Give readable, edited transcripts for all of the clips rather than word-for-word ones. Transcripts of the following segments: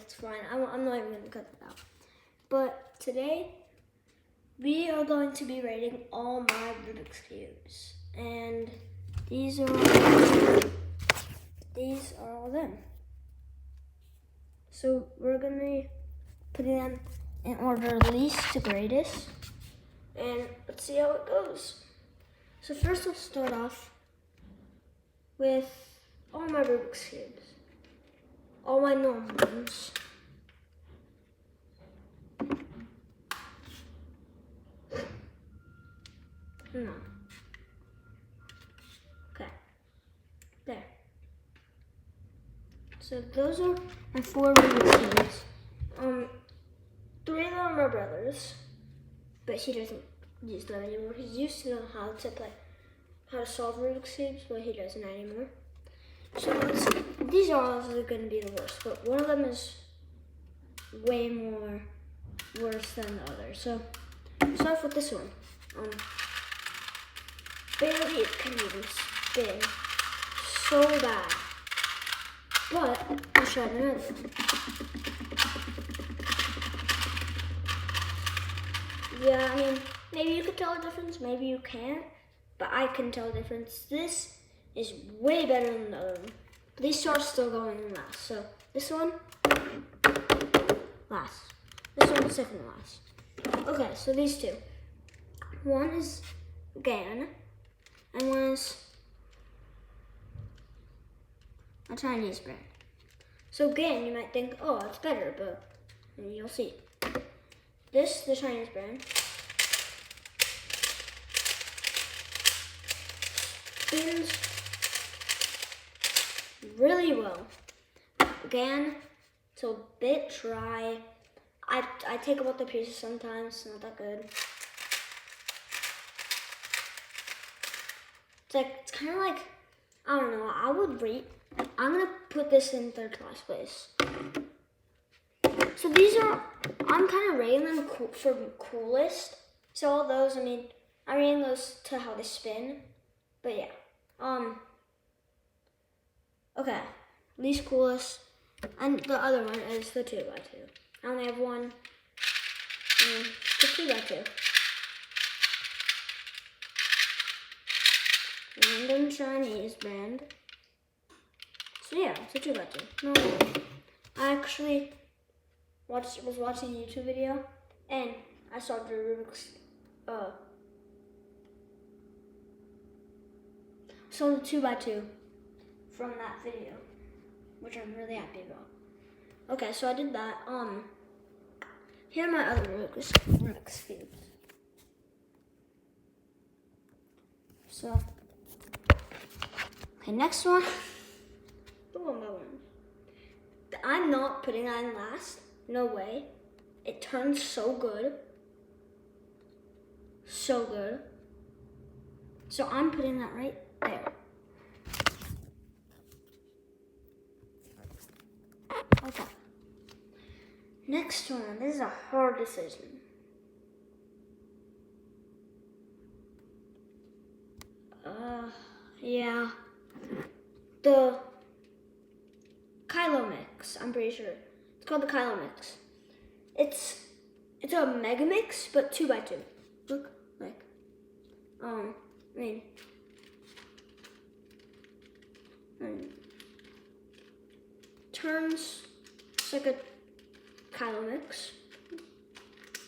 it's fine. I'm not even going to cut it out. But today, we are going to be rating all my Rubik's Cubes. And these are all them. So we're going to be putting them in order least to greatest. And let's see how it goes. So first I'll start off with all my Rubik's Cubes. All my normal ones. No. Okay. There. So those are my 4 Rubik's Cubes. 3 of them are my brother's, but he doesn't use them anymore. He used to know how to solve Rubik's Cubes, but he doesn't anymore. So these are all going to be the worst, but one of them is way more worse than the other. So start off with this one. Barely it can even spin. So bad. But I'll try another one. Yeah, I mean, maybe you could tell a difference, maybe you can't, but I can tell a difference. This is way better than the other one. But these two are still going in last. So this one, last. This one, second to last. Okay, so these two. One is GAN, and one is a Chinese brand. So GAN, you might think, oh, it's better, but you'll see. This, the Chinese brand, spins really well. GAN, it's a bit dry. I take about the pieces sometimes, it's not that good. It's kind of like, I don't know, I'm gonna put this in 3rd class place. So these are, I'm kind of rating them for coolest. So all those, I mean, I'm rating those to how they spin. But yeah, okay, least coolest, and the other one is the 2x2. I only have one, and the 2x2. Random Chinese brand. So yeah, it's a 2x2. No, I actually was watching a YouTube video, and I saw the Rubik's, so the 2x2 from that video, which I'm really happy about. Okay, so I did that. Here are my other Rubik's Cubes. So, okay, next one. One by one. I'm not putting that in last. No way. It turns so good. So good. So I'm putting that right there. Okay. Next one. This is a hard decision. Yeah. The Kylo Mix, I'm pretty sure. It's called the Kylo Mix. It's a Mega Mix, but 2x2. Look, like, I mean, turns just like a Kylo Mix.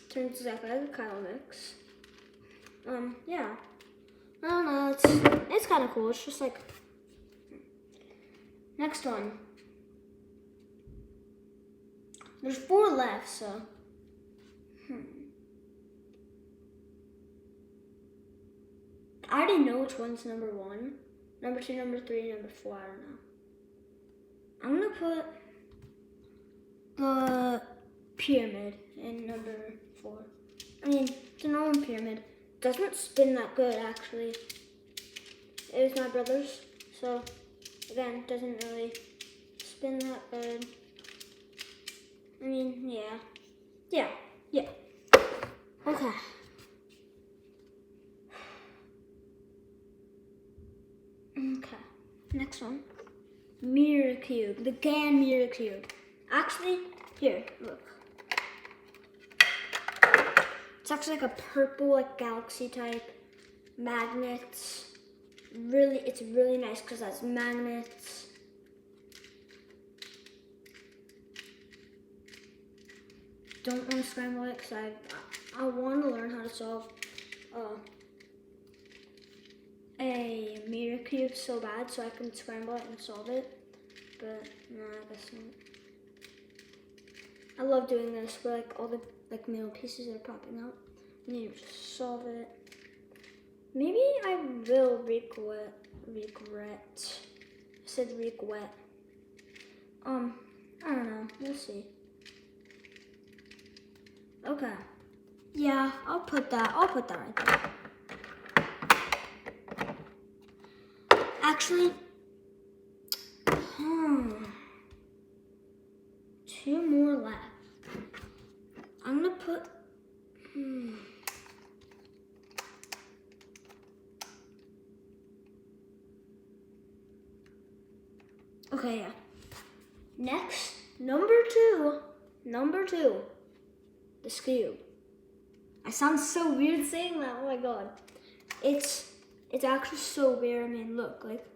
Turns exactly like a Kylo Mix. Yeah. I don't know, it's kind of cool. It's just like, next one. There's 4 left, so. I already know which one's number 1. Number 2, number 3, number 4, I don't know. I'm gonna put the pyramid in number 4. I mean, it's a normal pyramid. Doesn't spin that good, actually. It was my brother's, so again, doesn't really spin that good. I mean, yeah. Okay. Okay, next one. Mirror Cube, the GAN Mirror Cube. Actually, Here, look. It's actually like a purple, like galaxy type. Magnets. It's really nice because that's magnets. Don't want to scramble it because I want to learn how to solve a mirror cube so bad so I can scramble it and solve it. But no, I guess not. I love doing this where like all the like middle pieces are popping out. And you just solve it. Maybe I will regret. I said regret. I don't know. We'll see. Okay. Yeah, I'll put that right there. Actually, two more left. I'm gonna put, Okay, yeah. Next, number two, this cube. I sound so weird saying that, oh my god. It's actually so weird. I mean, look, like,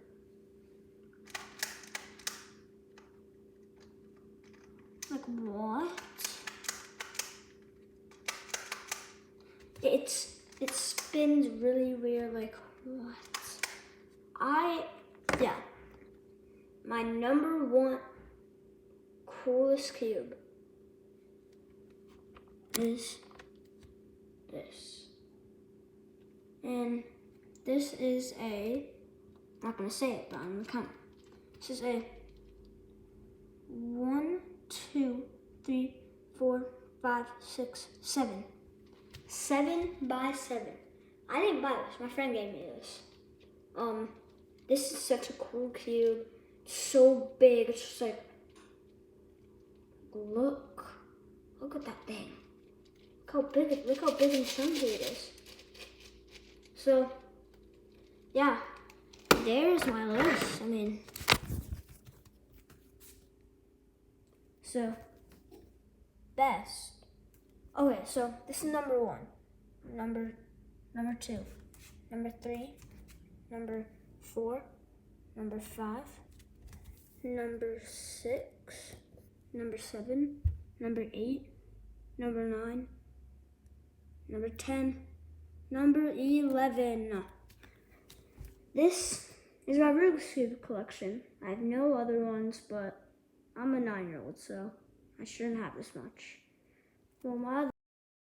what? It spins really weird, like, what? Yeah. My number one coolest cube is this. And this is I'm not gonna say it, but I'm gonna count. This is a 1, 2, 3, 4, 5, 6, 7. 7 by 7. I didn't buy this. My friend gave me this. This is such a cool cube. It's so big. It's just like, look at that thing. Look how big and chunky it is. So, yeah, there's my list. I mean, so best. Okay, so this is number 1, number 2, number 3, number 4, number 5, number 6, number 7, number 8, number 9, number 10, number 11. This is my Rubik's Cube collection. I have no other ones, but I'm a 9-year-old, so I shouldn't have this much. Well, my other